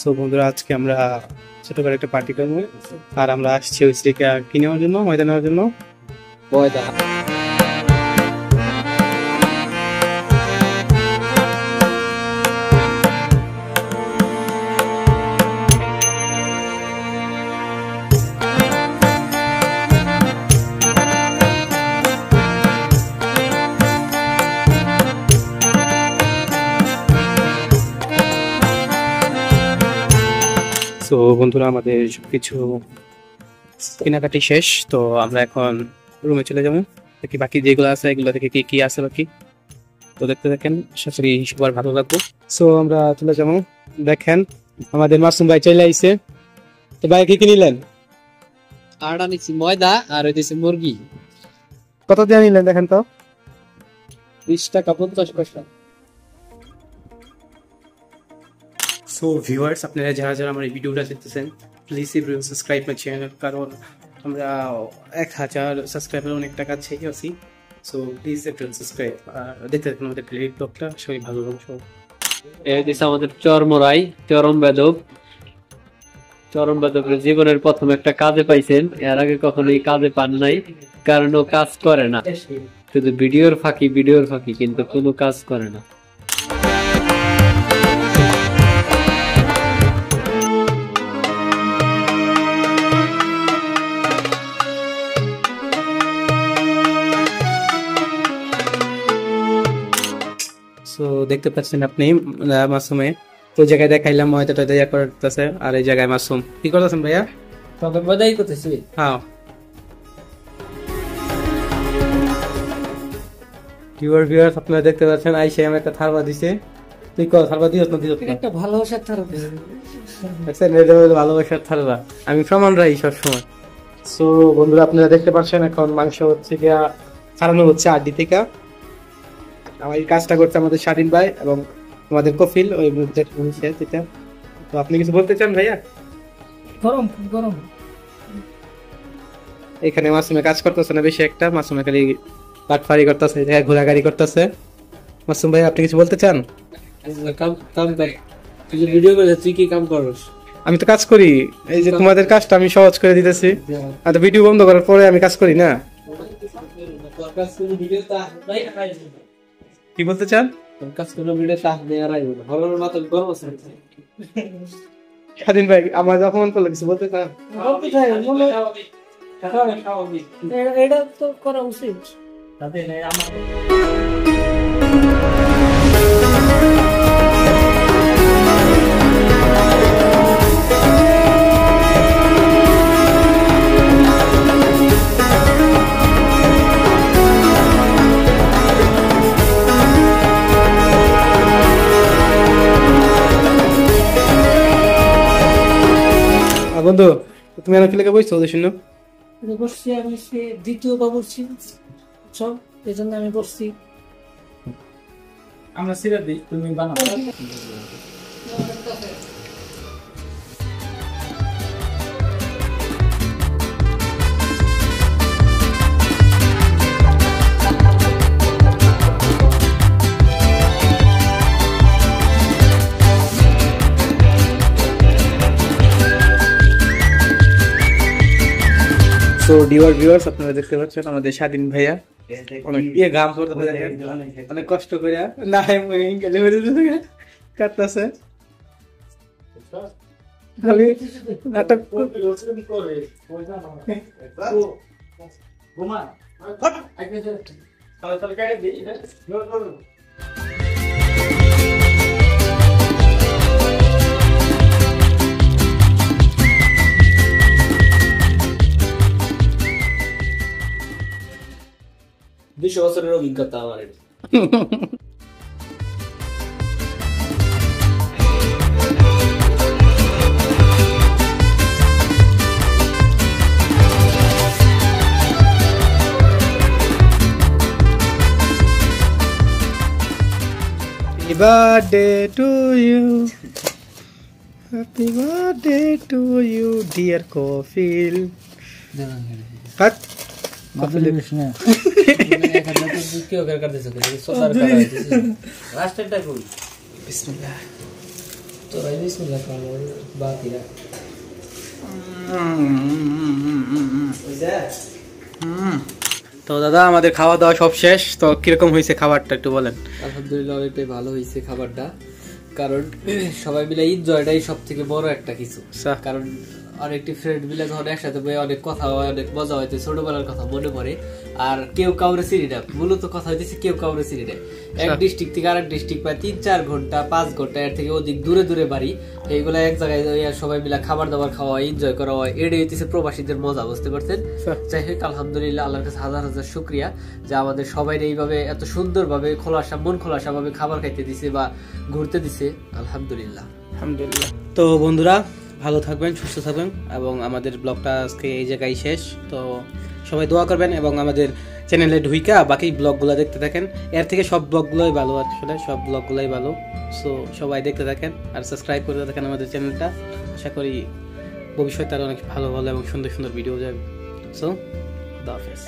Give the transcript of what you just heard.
So বন্ধুরা আজকে আমরা ছোট করে একটা পার্টি করবো আর আমরা আসছি ওই স্ত্রীকে কি নেওয়ার জন্য ময়দা নেওয়ার জন্য ময়দা। তো বন্ধুরা আমাদের সবকিছু কেনাকাটি শেষ, তো আমরা এখন রুমে চলে যাবো। দেখি বাকি যেগুলো আছে এগুলো থেকে কি কি আছে বাকি, তো দেখতে দেখেন, আশা করি সবার ভালো লাগবে। সো আমরা চলে যাবো। দেখেন আমাদের মাসুম ভাই চলে আইছে। তো ভাই কি কি নিলেন? আটা নিচ্ছি ময়দা আর হইতেছে মুরগি। কত দিয়ে নিলেন দেখেন তো? 20 টাকা 50 পয়সা। সো ভিউয়ার্স, আপনারা যারা যারা আমার এই ভিডিওটা দেখতেছেন please everyone subscribe my channel, কারণ আমরা 1000 সাবস্ক্রাইবার অনেক টাকা চাই আছি। সো প্লিজ এভরিওয়ান সাবস্ক্রাইব দেখতে থাকুন আমাদের প্লে ব্লগটা, সবাই ভালো লাগবে। এই হইতেছে আমাদের চরমরাই চরম বেদকের জীবনের প্রথম একটা কাজে পাইছেন, এর আগে কখনো এই কাজে পান নাই, কারণ ও কাজ করে না, শুধু ভিডিওর ফাঁকি কিন্তু কোনো কাজ করে না। সো দেখতে পাচ্ছেন আপনি মাসুমে ওই জায়গায় দেখাইলাম ময়দাটা দেয়া করতেছে, আর এই জায়গায় মাসুম কি করতেছেন ভাইয়া? তবে মজাই করতেছি। হ্যাঁ ভিউয়ার্স আপনারা দেখতে পাচ্ছেন আইসে আমি একটা থারবা দিছে। তুই কর থারবা দিও না, দিও একটা ভালোবাসার থারবা দেখছেন, এটা হলো ভালোবাসার থারবা, আমি প্রমাণ রাই সবসময়। সো বন্ধুরা আপনারা দেখতে পাচ্ছেন এখন মাংস হচ্ছে গিয়া ছাড়ানো হচ্ছে আড্ডি থেকে। আমার এই কাজটা করছে আমাদের স্বাধীন ভাই এবং আমাদের কফিল ওই যেটা। তো আপনি কিছু বলতে চান ভাইয়া? গরম এখানে মাসুমে কাজ করতেছে না বেশি একটা, মাসুমে খালি পাটফারি করতেছে, ঘোরাঘুরি করতেছে। মাসুম ভাই আপনি কিছু বলতে চান? ভিডিও করে তুই কি কাম করস? আমি তো কাজ করি, এই যে তোমাদের কাজটা আমি সহজ করে দিতেছি। আর তো ভিডিও বন্ধ করার পরে আমি কাজ করি না। কি বলতে চান? স্বাধীন ভাই আমার যখন করলো কিছু বলতে চান? এটা তো করা উচিত। বন্ধু তুমি আর কি লেগে বসছো ওদের শুনো? বসছি আমি, সে দ্বিতীয়বার বসছি সব, এই জন্য আমি বসছি। আমরা সিরাপ দিই, তুমি বানাও। তো ডিয়ার ভিউয়ার্স আপনারা দেখতে পাচ্ছেন আমাদের স্বাধীন ভাইয়া অনেক গাম করতে অনেক কষ্ট করে না কাটতেছে, খালি নাটক বছরের অভিজ্ঞতা আমার। Happy birthday to you, happy birthday to you dear Kofil. Cut. Kofil. Bismillah. তো ভাই বিসমিল্লাহ খাওয়ার বাকিরা তো দাদা আমাদের খাওয়া দাওয়া সব শেষ, তো কিরকম হয়েছে খাবারটা একটু বলেন। আলহামদুলিল্লাহ অনেকটাই ভালো হয়েছে খাবারটা, কারণ সবাই মিলে এনজয়টাই সব থেকে বড় একটা কিছু। কারণ অনেকটি ফ্রেন্ড মিলে যখন একসাথে বসে অনেক কথা হয়, অনেক মজা হইতে, ছোটবেলার কথা মনে পড়ে। আর কেউ কাউরে চিনি না, মূলত কথা হইতেছে কেউ কাউরে চিনি না। এক ডিস্ট্রিক্ট থেকে আরেক ডিস্ট্রিক্ট প্রায় 3-4 ঘন্টা 5 ঘন্টা এর থেকে অধিক দূরে দূরে বাড়ি, এইগুলা এক জায়গায় সবাই মিলে খাবার দাবার খাওয়া হয়, এনজয় করা হয়, এটাই হইতেছে প্রবাসীদের মজা, বুঝতে পারছেন? যাই হোক আলহামদুলিল্লাহ, আল্লাহর কাছে হাজার হাজার শুকরিয়া যে আমাদের সবাই এইভাবে এত সুন্দরভাবে খোলাসা মন খোলাসা ভাবে খাবার খাইতে দিছে বা ঘুরতে দিছে। আলহামদুলিল্লাহ আলহামদুলিল্লাহ। তো বন্ধুরা ভালো থাকবেন, সুস্থ থাকবেন, এবং আমাদের ব্লগটা আজকে এই জায়গায় শেষ। তো সবাই দোয়া করবেন এবং আমাদের চ্যানেলে ঢুইকা বাকি ব্লগগুলো দেখতে থাকেন। এর থেকে সব ব্লগগুলোই ভালো, আসলে সব ব্লগগুলোই ভালো। সো সবাই দেখতে থাকেন আর সাবস্ক্রাইব করতে থাকেন আমাদের চ্যানেলটা। আশা করি ভবিষ্যতে আরো অনেক ভালো ভালো এবং সুন্দর সুন্দর ভিডিও যাবে। সো আল্লাহ হাফেজ।